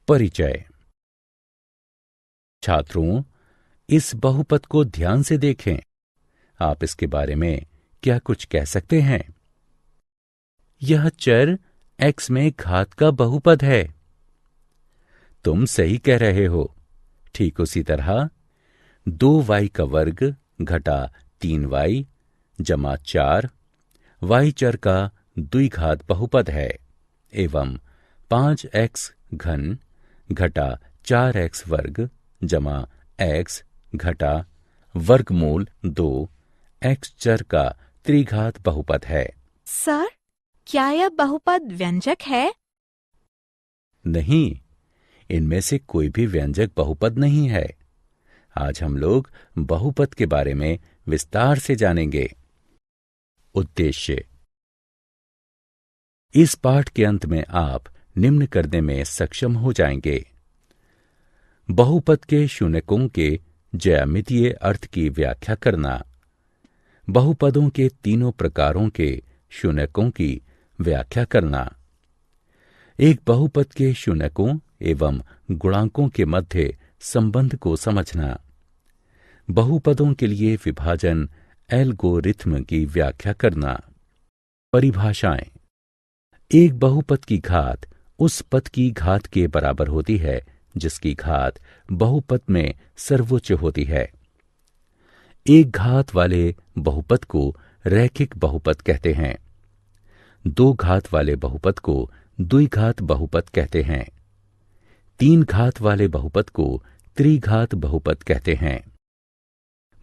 परिचय। छात्रों, इस बहुपद को ध्यान से देखें। आप इसके बारे में क्या कुछ कह सकते हैं? यह चर x में घात का बहुपद है। तुम सही कह रहे हो। ठीक उसी तरह 2y का वर्ग घटा 3y जमा 4 y चर का द्विघात बहुपद है एवं 5x घन घटा 4x वर्ग जमा x घटा वर्गमूल 2 x चर का त्रिघात बहुपद है। सर, क्या यह बहुपद व्यंजक है? नहीं, इनमें से कोई भी व्यंजक बहुपद नहीं है। आज हम लोग बहुपद के बारे में विस्तार से जानेंगे। उद्देश्य। इस पाठ के अंत में आप निम्न करने में सक्षम हो जाएंगे। बहुपद के शून्यकों के ज्यामितीय अर्थ की व्याख्या करना, बहुपदों के तीनों प्रकारों के शून्यकों की व्याख्या करना, एक बहुपद के शून्यकों एवं गुणांकों के मध्य संबंध को समझना, बहुपदों के लिए विभाजन एल्गोरिथ्म की व्याख्या करना। परिभाषाएं। एक बहुपद की घात उस पद की घात के बराबर होती है जिसकी घात बहुपद में सर्वोच्च होती है। एक घात वाले बहुपद को रैखिक बहुपद कहते हैं। दो घात वाले बहुपद को द्विघात बहुपद कहते हैं। तीन घात वाले बहुपद को त्रिघात बहुपद कहते हैं।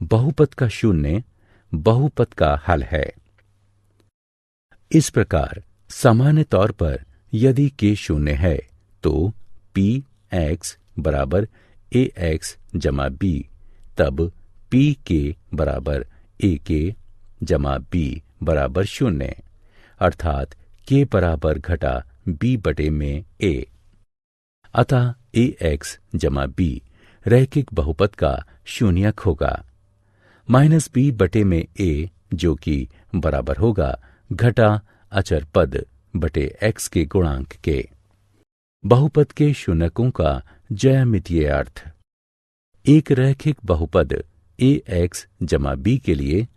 बहुपद का शून्य बहुपद का हल है। इस प्रकार सामान्य तौर पर यदि k शून्य है तो p x बराबर ax जमा b, तब p k बराबर ak जमा b बराबर शून्य, अर्थात k बराबर घटा b बटे में a। अतः ax जमा b रैखिक बहुपद का शून्यक होगा। माइनस b बटे में a जो कि बराबर होगा घटा अचर पद बटे x के गुणांक के। बहुपद के शून्यकों का ज्यामितीय अर्थ। एक रैखिक बहुपद ax जमा b के लिए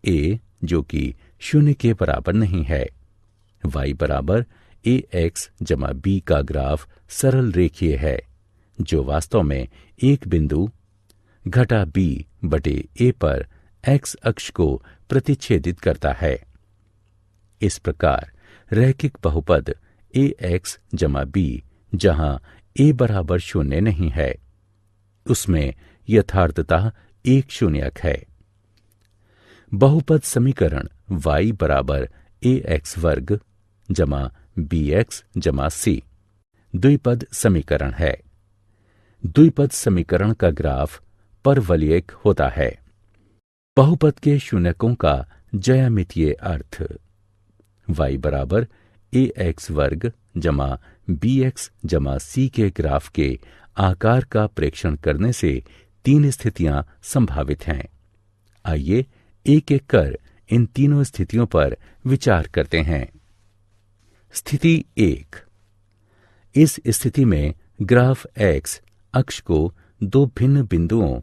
a जो कि शून्य के बराबर नहीं है, y बराबर ax जमा b का ग्राफ सरल रेखीय है जो वास्तव में एक बिंदु घटा b बटे a पर x अक्ष को प्रतिच्छेदित करता है। इस प्रकार रैखिक बहुपद ax जमा b जहां a बराबर शून्य नहीं है, उसमें यथार्थतः एक शून्यक है। बहुपद समीकरण y बराबर ax वर्ग जमा bx जमा c द्विपद समीकरण है। द्विपद समीकरण का ग्राफ परवलयिक होता है। बहुपद के शून्यकों का ज्यामितीय अर्थ। y बराबर ax वर्ग जमा bx जमा c के ग्राफ के आकार का प्रेक्षण करने से तीन स्थितियां संभावित हैं। आइए एक एक कर इन तीनों स्थितियों पर विचार करते हैं। स्थिति 1। इस स्थिति में ग्राफ x अक्ष को दो भिन्न बिंदुओं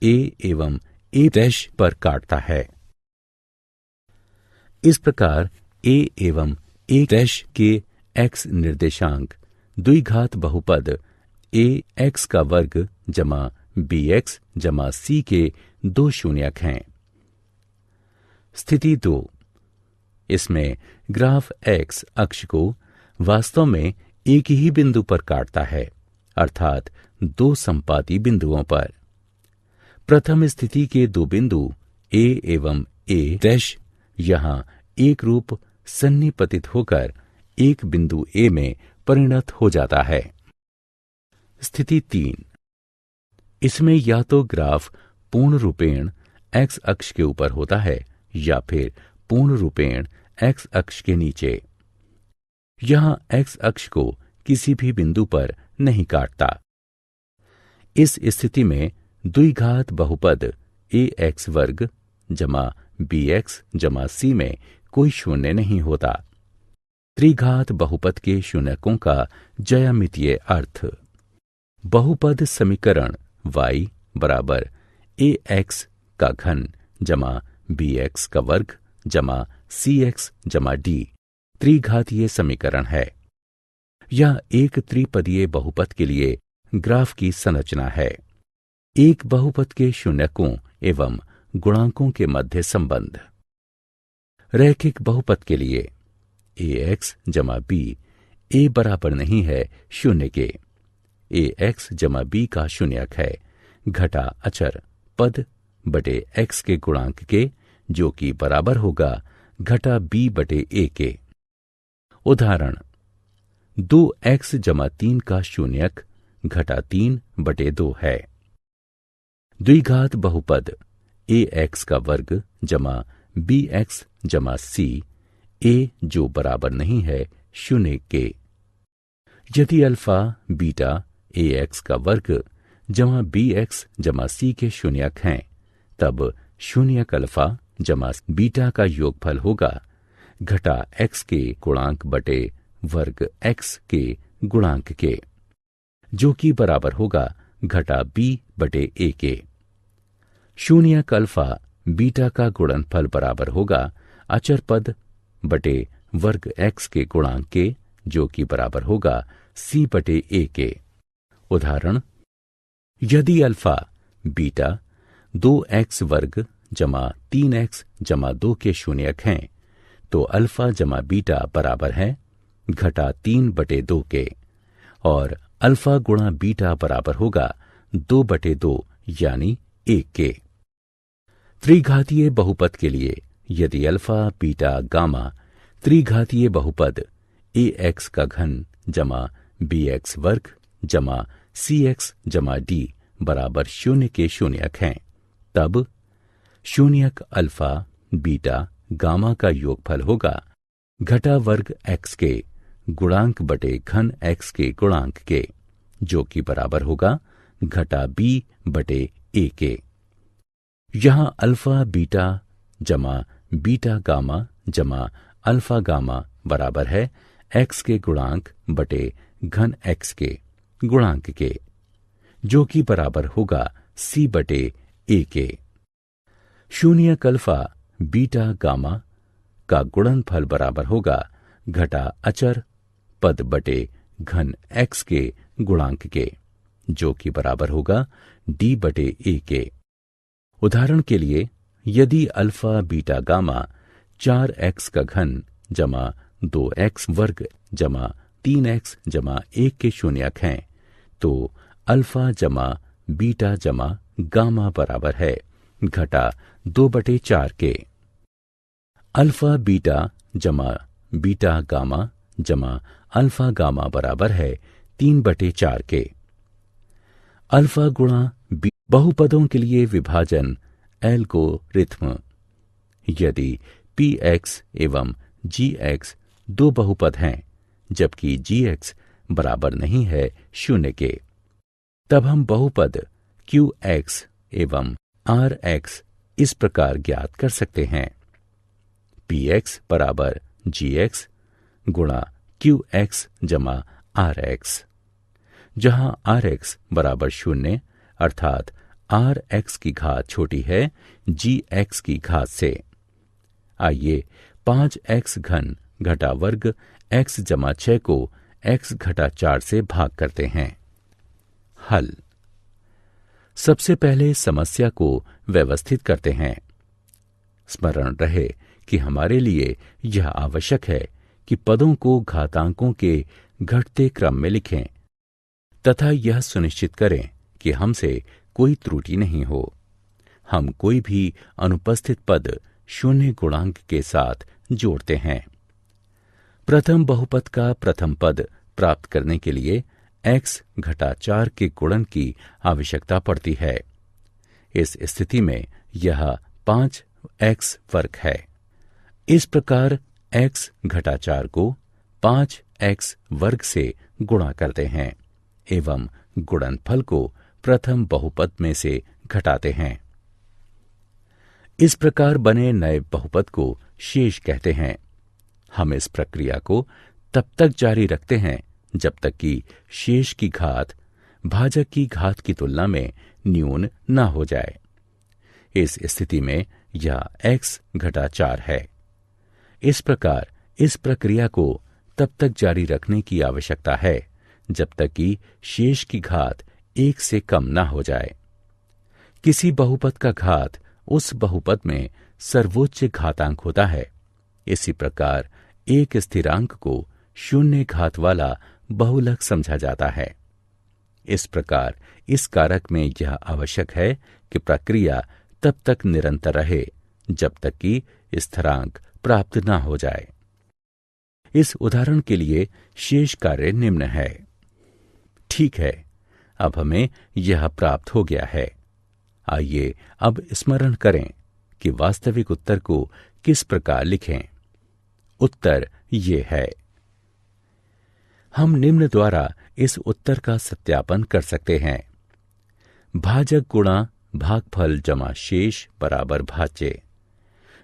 a एवं a' पर काटता है। इस प्रकार a एवं a' के x निर्देशांक द्विघात बहुपद a x का वर्ग जमा bx जमा c के दो शून्यक हैं। स्थिति 2। इसमें ग्राफ x अक्ष को वास्तव में एक ही बिंदु पर काटता है, अर्थात दो संपाती बिंदुओं पर। प्रथम स्थिति के दो बिंदु a एवं a' यहां एक रूप सन्निपतित होकर एक बिंदु a में परिणत हो जाता है। स्थिति 3। इसमें या तो ग्राफ पूर्ण रूपेण x अक्ष के ऊपर होता है या फिर पूर्ण रूपेण x अक्ष के नीचे। यहां x अक्ष को किसी भी बिंदु पर नहीं काटता। इस स्थिति में द्विघात बहुपद ax वर्ग जमा bx जमा c में कोई शून्य नहीं होता। त्रिघात बहुपद के शून्यकों का ज्यामितीय अर्थ। बहुपद समीकरण y बराबर ax का घन जमा bx का वर्ग जमा cx जमा d त्रिघातीय समीकरण है। यह एक त्रिपदीय बहुपद के लिए ग्राफ की संरचना है। एक बहुपद के शून्यकों एवं गुणांकों के मध्य संबंध। रैखिक बहुपद के लिए ax जमा b a बराबर नहीं है शून्य के। ax जमा b का शून्यक है घटा अचर पद बटे x के गुणांक के, जो कि बराबर होगा घटा b बटे a के। उदाहरण 2x जमा 3 का शून्यक घटा 3 बटे 2 है। द्विघात बहुपद ax का वर्ग जमा bx जमा c a जो बराबर नहीं है शून्य के। यदि अल्फा बीटा ax का वर्ग जमा bx जमा c के शून्यक हैं, तब शून्यक अल्फा जमा बीटा का योगफल होगा घटा x के गुणांक बटे वर्ग x के गुणांक के, जो कि बराबर होगा घटा b बटे a के। शून्यक अल्फा बीटा का गुणनफल बराबर होगा अचर पद बटे वर्ग x के गुणांक के, जो कि बराबर होगा c बटे a के। उदाहरण यदि अल्फा बीटा 2x वर्ग जमा 3x जमा 2 के शून्यक हैं, तो अल्फा जमा बीटा बराबर है घटा 3 बटे 2 के, और अल्फा गुणा बीटा बराबर होगा 2 बटे 2 यानी 1 के। त्रिघातीय बहुपद के लिए यदि अल्फा बीटा गामा त्रिघातीय बहुपद ax का घन जमा bx वर्ग जमा cx जमा d बराबर शून्य के शून्यक हैं, तब शून्यक अल्फा बीटा गामा का योगफल होगा घटा वर्ग x के गुणांक बटे घन x के गुणांक के, जो कि बराबर होगा घटा b बटे a के। यहां अल्फा बीटा जमा बीटा गामा जमा अल्फा गामा बराबर है x के गुणांक बटे घन x के गुणांक के, जो कि बराबर होगा c बटे a के। शून्यक अल्फा बीटा गामा का गुणनफल बराबर होगा घटा अचर पद बटे घन x के गुणांक के, जो कि बराबर होगा d बटे a के। उदाहरण के लिए यदि अल्फा बीटा गामा 4x का घन जमा 2x वर्ग जमा 3x जमा 1 के शून्यक हैं, तो अल्फा जमा बीटा जमा गामा बराबर है घटा 2 बटे 4 के। अल्फा बीटा जमा बीटा गामा जमा अल्फा गामा बराबर है 3 बटे 4 के। अल्फा गुणा बहुपदों के लिए विभाजन एल्गोरिथ्म। यदि px एवं gx दो बहुपद हैं, जबकि gx बराबर नहीं है शून्य के, तब हम बहुपद qx एवं rx इस प्रकार ज्ञात कर सकते हैं। px बराबर gx गुणा qx जमा rx, जहां rx बराबर शून्य अर्थात rx की घात छोटी है gx की घात से। आइए 5x घन घटा वर्ग x जमा 6 को x घटा 4 से भाग करते हैं। हल। सबसे पहले समस्या को व्यवस्थित करते हैं। स्मरण रहे कि हमारे लिए यह आवश्यक है कि पदों को घातांकों के घटते क्रम में लिखें तथा यह सुनिश्चित करें कि हमसे कोई त्रुटि नहीं हो। हम कोई भी अनुपस्थित पद शून्य गुणांक के साथ जोड़ते हैं। प्रथम बहुपद का प्रथम पद प्राप्त करने के लिए x घटा 4 के गुणन की आवश्यकता पड़ती है। इस स्थिति में यह 5x वर्ग है। इस प्रकार x घटा 4 को 5x वर्ग से गुणा करते हैं एवं गुणनफल को प्रथम बहुपद में से घटाते हैं। इस प्रकार बने नए बहुपद को शेष कहते हैं। हम इस प्रक्रिया को तब तक जारी रखते हैं जब तक कि शेष की घात भाजक की घात की तुलना में न्यून न हो जाए। इस स्थिति में यह x घटा 4 है। इस प्रकार इस प्रक्रिया को तब तक जारी रखने की आवश्यकता है जब तक कि शेष की घात 1 से कम न हो जाए। किसी बहुपद का घात उस बहुपद में सर्वोच्च घातांक होता है। इसी प्रकार एक स्थिरांक को शून्य घात वाला बहुलक समझा जाता है। इस प्रकार इस कारक में यह आवश्यक है कि प्रक्रिया तब तक निरंतर रहे जब तक कि स्थिरांक प्राप्त न हो जाए। इस उदाहरण के लिए शेष कार्य निम्न है। ठीक है, अब हमें यह प्राप्त हो गया है। आइए अब स्मरण करें कि वास्तविक उत्तर को किस प्रकार लिखें। उत्तर ये है। हम निम्न द्वारा इस उत्तर का सत्यापन कर सकते हैं। भाजक गुणा भागफल जमा शेष बराबर भाज्य।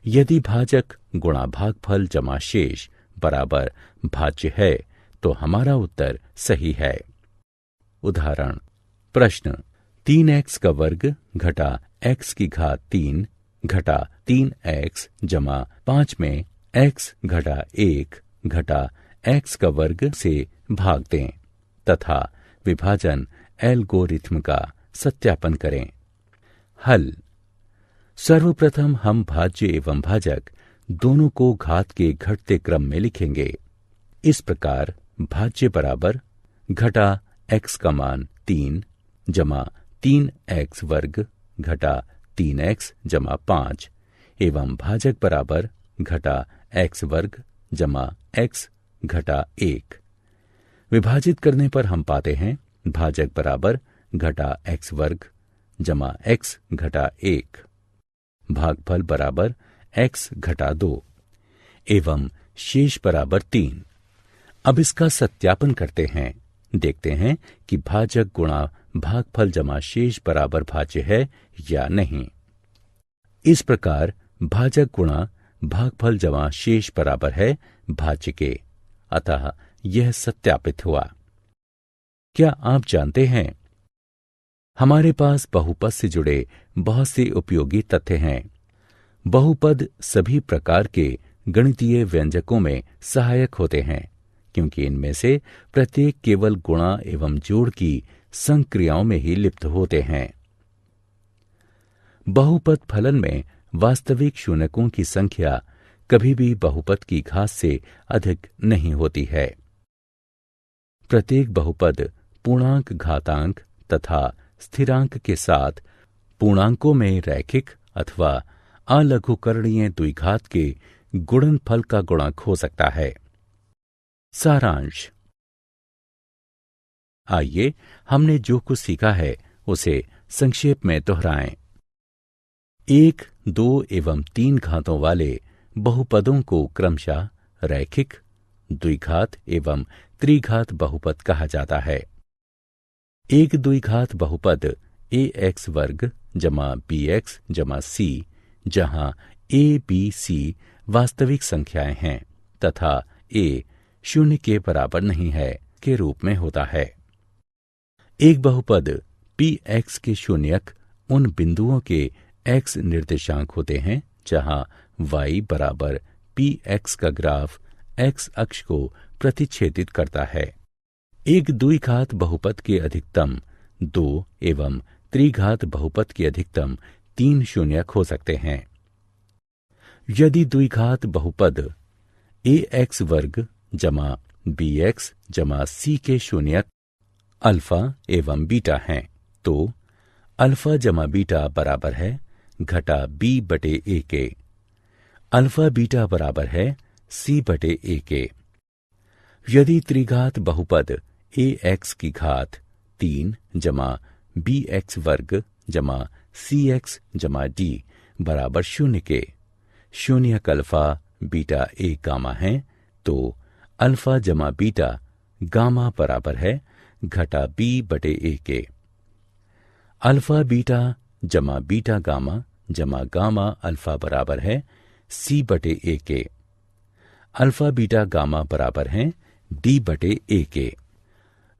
यदि भाजक गुणा भागफल जमा शेष बराबर भाज्य है तो हमारा उत्तर सही है। उदाहरण प्रश्न 3x का वर्ग घटा x की घात 3 घटा 3x जमा 5 में x घटा 1 घटा x का वर्ग से भाग दें तथा विभाजन एल्गोरिथ्म का सत्यापन करें। हल। सर्वप्रथम हम भाज्य एवं भाजक दोनों को घात के घटते क्रम में लिखेंगे। इस प्रकार भाज्य बराबर घटा x का मान 3 जमा 3x वर्ग घटा 3x जमा 5 एवं भाजक बराबर घटा x वर्ग जमा x घटा 1। विभाजित करने पर हम पाते हैं भाजक बराबर घटा x वर्ग जमा x घटा 1, भागफल बराबर x घटा 2 एवं शेष बराबर 3। अब इसका सत्यापन करते हैं। देखते हैं कि भाजक गुणा भागफल जमा शेष बराबर भाज्य है या नहीं। इस प्रकार भाजक गुणा भागफल जमा शेष बराबर है भाज्य के, अतः यह सत्यापित हुआ। क्या आप जानते हैं, हमारे पास बहुपद से जुड़े बहुत से उपयोगी तथ्य हैं। बहुपद सभी प्रकार के गणितीय व्यंजकों में सहायक होते हैं क्योंकि इनमें से प्रत्येक केवल गुणा एवं जोड़ की संक्रियाओं में ही लिप्त होते हैं। बहुपद फलन में वास्तविक शून्यकों की संख्या कभी भी बहुपद की घात से अधिक नहीं होती है। प्रत्येक बहुपद पूर्णांक घातांक तथा स्थिरांक के साथ पूर्णांकों में रैखिक अथवा अलघुकरणीय द्विघात के गुणनफल का गुणक हो सकता है। सारांश। आइए हमने जो कुछ सीखा है उसे संक्षेप में दोहराएं। 1, 2 एवं 3 घातों वाले बहुपदों को क्रमशः रैखिक, द्विघात एवं त्रिघात बहुपद कहा जाता है। एक द्विघात बहुपद ax वर्ग जमा bx जमा c, जहां a, b, c वास्तविक संख्याएं हैं तथा a 0 के बराबर नहीं है के रूप में होता है। एक बहुपद px के शून्यक उन बिंदुओं के x निर्देशांक होते हैं जहां y बराबर px का ग्राफ x अक्ष को प्रतिच्छेदित करता है। एक द्विघात बहुपद के अधिकतम 2 एवं त्रिघात बहुपद के अधिकतम 3 शून्यक हो सकते हैं। यदि द्विघात बहुपद ax वर्ग जमा bx जमा c के शून्यक अल्फा एवं बीटा हैं तो अल्फा जमा बीटा बराबर है घटा b बटे a के। अल्फा बीटा बराबर है c बटे a के। यदि त्रिघात बहुपद ax की घात 3 जमा bx वर्ग जमा cx जमा d बराबर 0 के शून्यक अल्फा बीटा a गामा है तो अल्फा जमा बीटा गामा बराबर है घटा b बटे a के। अल्फा बीटा जमा बीटा गामा जमा गामा अल्फा बराबर है c बटे a के। अल्फा बीटा गामा बराबर है d बटे a के।